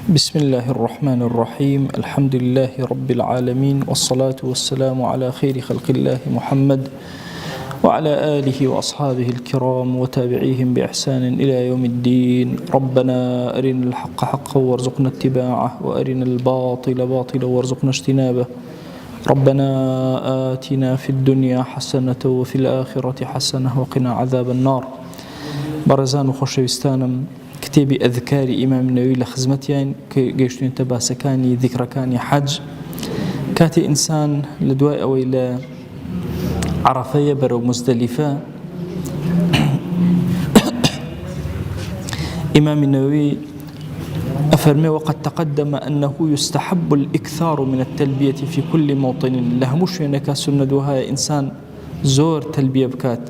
بسم الله الرحمن الرحيم. الحمد لله رب العالمين، والصلاة والسلام على خير خلق الله محمد وعلى آله وأصحابه الكرام وتابعيهم بإحسان إلى يوم الدين. ربنا أرنا الحق حقا وارزقنا اتباعه، وأرنا الباطل باطلا وارزقنا اجتنابه. ربنا آتنا في الدنيا حسنة وفي الآخرة حسنة وقنا عذاب النار. برزان وخوشويستانم كتابي أذكار إمام النووي لخزمتيان كيشتين تباسكاني ذكركاني حج كاتي إنسان لدواء أو إلى عرفية برو مزدلفة. إمام النووي أفرمي: وقد تقدم أنه يستحب الإكثار من التلبية في كل موطن. لهمش أنك سندوها إنسان زور تلبية بكات،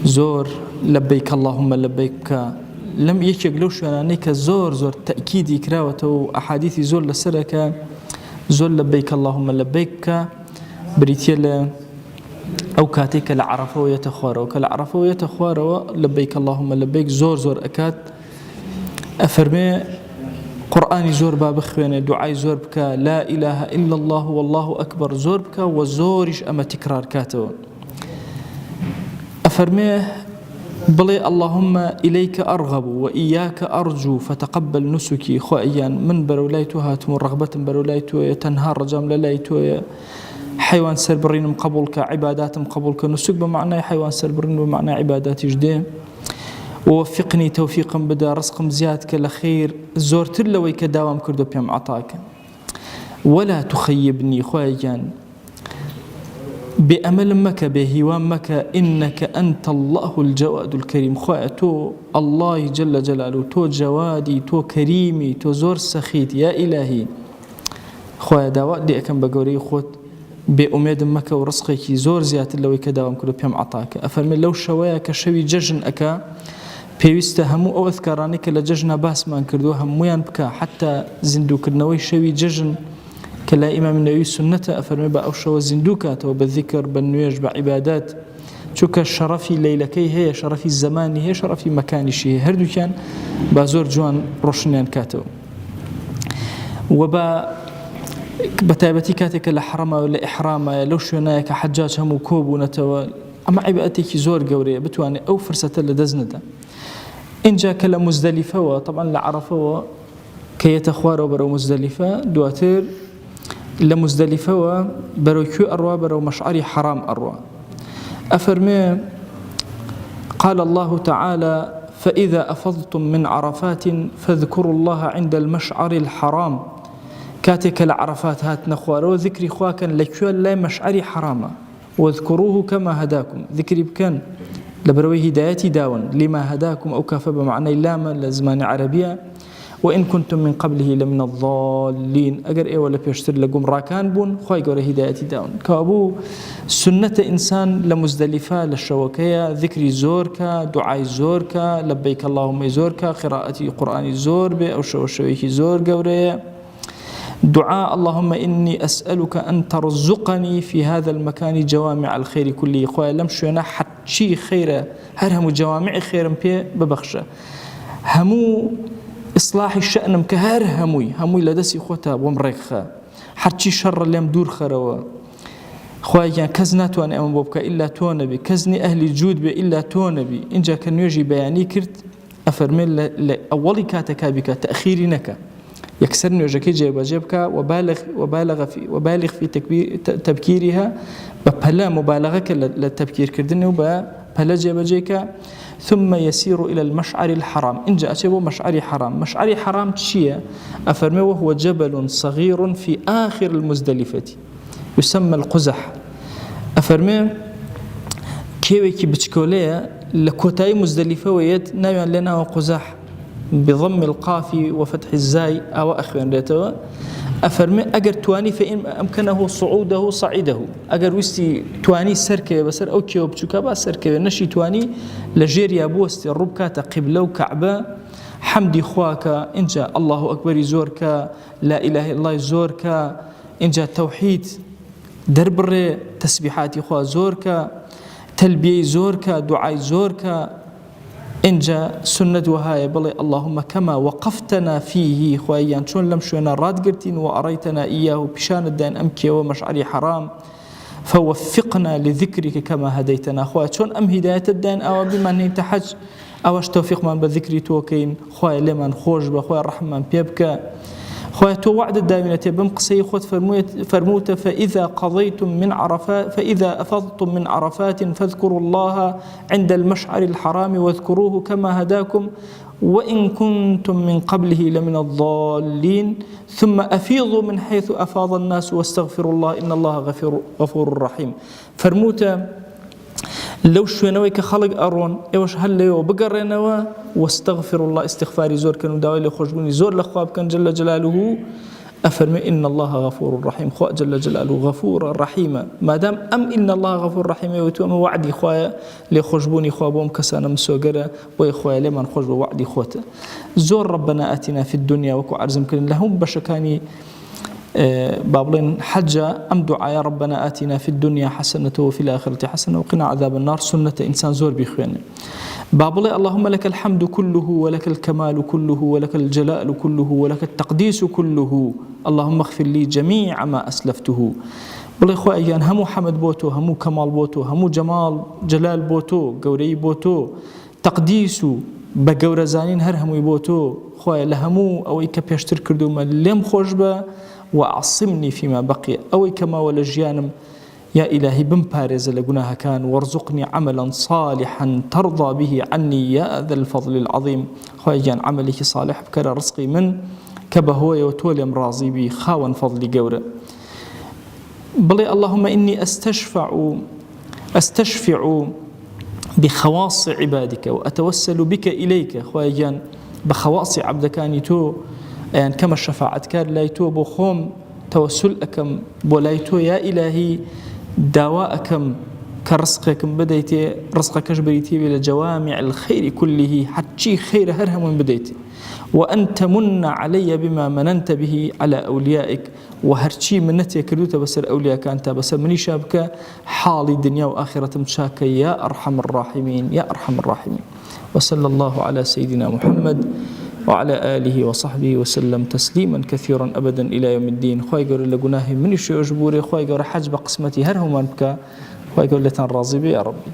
زور لبيك اللهم لبيك. لم يشغلوش أنك زور تأكيد إكراوته أحاديث زور لسرك زور لبيك اللهم لبيك بريتيلا أو كاتيك العرفة ويتخوارا وكالعرفة ويتخوارا لبيك اللهم لبيك زور أكاد. أفرمي قرآن زور بابخوين دعاء زور بك لا إله إلا الله والله أكبر زور بك وزورش أما تكرار كاتو. أفرمي بلي اللهم إليك أرغب وإياك أرجو فتقبل نسكي خائيان من برولايتها تمر رغبة برولايتها تنهار رجام للايتها حيوان سربرين مقبولك عبادات مقبولك نسك بمعنى حيوان سربرين بمعنى عبادات جديد. ووفقني توفيقا بدا رزق زيادك لخير زورت لوي كداوام كردو بيام عطاك ولا تخيبني خائيان بأمل مك بهوام مك إنك أنت الله الجواد الكريم. تو الله جل جلاله تو جوادي تو كريمي تو زور سخيت يا إلهي خويا داوات دي أكم بقوري خوت بأميد مك ورزقك زور زيات اللوي كداوام كله بيام عطاك. أفرمي لو شوية كشوي ججن أكا بيوست همو أو أذكرانك لججنا باس ما انكردو همويان بكا حتى زندو كرنوي شوي ججن كلا إمام النووي سنة. أفرمي بأوشوا الزندوكات وبالذكر بالنياج بعبادات شوك شرفي ليلكي هي شرفي الزمان هي شرفي مكان شيء هردو كان بازور جوان روشنيان كاتو وبا بتابتي كاتك لحرمة ولا إحرامة لو شوناك حجاج همو كوب ونتوا أما عبادتك زور قورية بتواني أو فرصة لدزنة إن جا كلا مزدلفة وطبعا لعرفة كي يتخواروا برو مزدلفة دواتر لمزدلفة وبرو كيو أروى برو مشعري حرام أروى. أفرمي قال الله تعالى: فإذا أفضتم من عرفات فاذكروا الله عند المشعر الحرام. كاتك العرفات هات نخوار وذكري خواكا لكيو لا مشعري حراما واذكروه كما هداكم. ذكري بكان لبروي هدايتي داون لما هداكم أو كافة بمعنى لاما لزمان عربية وإن كنتم من قبله لمن الضالين. أجر إيه ولا بيشتر لقوم راكان بون خواي قوله هدايتي داون كابو سنة إنسان لمزدلفة للشوكية ذكري زورك دعاء زورك لبيك اللهم زورك قراءة قرآن زور به أو شويك زور قوريه دعاء اللهم إني أسألك أن ترزقني في هذا المكان جوامع الخير كله. خواي لم شونا حتشي خيره هرهم جوامع خير بيه ببخشة همو إصلاح الشأن مكهر هموي لدسي خوتا ومريخا حرشي شر اللي مدور خروا خوايا كزنا تواني أمام بوبك إلا تونبي كزني أهل الجود بي إلا تونبي إن جا كان يجي بياني كرت أفرمي أولي كاتكابك تأخيري نكا يكسرني وجاكي جيبك وبالغ في تبكيرها ببلا مبالغة للتبكير كردني وبلا جيبك ثم يسير إلى المشعر الحرام. إن جاء شبه مشعر حرام. مشعر حرام تشيء أفرمي وهو جبل صغير في آخر المزدلفة يسمى القزح. أفرمي كيويكي بتشكولية لكوتاي مزدلفة ويت نايوان لنا وقزح بضم القاف وفتح الزاي أو أخوان ريتوا. أفرمي أجر تواني فإن أمكنه صعوده صعيده أجر وستي تواني سركة بسر أو كيوب تشوكا سركة نشي تواني لجيريا بوستي الربكة قبلة وكعبة حمدي خواك إن جاء الله أكبر زورك لا إله إلا الله زورك إن جاء توحيد دربر تسبيحات خوا زورك تلبية زورك دعاء زورك إنجا سنة وهاي بلي اللهم كما وقفتنا فيه خويا شون لم شونا راد قرتين وأريتنا إياه بشان الدين أمكي ومشعري حرام فوفقنا لذكرك كما هديتنا خويا شون أم هداية الدين أو بما نتحج أوش توفيق من بذكري توكين خويا لمن خوش بخويا الرحمن بيبكى خويا تو وعد الدائمة بمقصي خذ فرموت فإذا قضيتم من عرفات فإذا أفضتم من عرفات فاذكروا الله عند المشعر الحرام واذكروه كما هداكم وإن كنتم من قبله لمن الضالين ثم أفيضوا من حيث أفاض الناس واستغفروا الله إن الله غفور رحيم. فرموت لو شوينوي كخلق أرون إيش هالليو بقرنوا واستغفر الله استغفاري زور كانوا داوي لخشبوني زور لخواب كان جل جلاله أفرمي إن الله غفور رحيم خوا جل جلاله غفور رحيم ما دام إن الله غفور رحيم وتوم وعدي خوايا لخشبوني خوابهم كسانا مسوقرة ويخوايا لمن خشب وعدي خوته زور ربنا آتنا في الدنيا وكو عرزم كن لهم بشكاني بابلين حجة أم دعاء يا ربنا آتنا في الدنيا حسنة وفي الآخرة حسنة وقنا عذاب النار سنة إنسان زور بيخواني بابلي اللهم لك الحمد كله ولك الكمال كله ولك الجلال كله ولك التقديس كله اللهم اغفر لي جميع ما أسلفته بلي خوائيان همو حمد بوتو همو كمال بوتو همو جلال بوتو قوري بوتو تقديسو بقور زانين هر همو بوتو خوائي لهمو أو إيكا بيشتر كردو ما لم خوشبه وأعصمني فيما بقي أوي كما ولجيانم يا إلهي بمبارز لقناها كان وارزقني عملا صالحا ترضى به عني يا ذا الفضل العظيم خويا عملك صالح بكر رزقي من كبهوي وتولي راضي بي خاون فضلي قورة بلي اللهم إني أستشفع بخواص عبادك وأتوسل بك إليك خويا بخواص عبدكاني تو يعني كما الشفاعة كار لايتو بخوم توسل أكم بولايتو يا إلهي دواءكم كرزقكم بديتي رزقك جبريتي إلى جوامع الخير كله حتى خير هرهم من بديتي وأن تمن علي بما مننت به على أوليائك وهرشي منتي كردوت بسر أولياءك أنت بسر مني شابك حالي دنيا وآخرة مشاك يا أرحم الراحمين يا أرحم الراحمين وصلى الله على سيدنا محمد وعلى آله وصحبه وسلم تسليما كثيرا أبدا إلى يوم الدين خواهي قول لقناه من الشيء أجبوري خواهي قول حجب قسمتي هرهم أنبك خواهي قول لتن راضي بي يا ربي.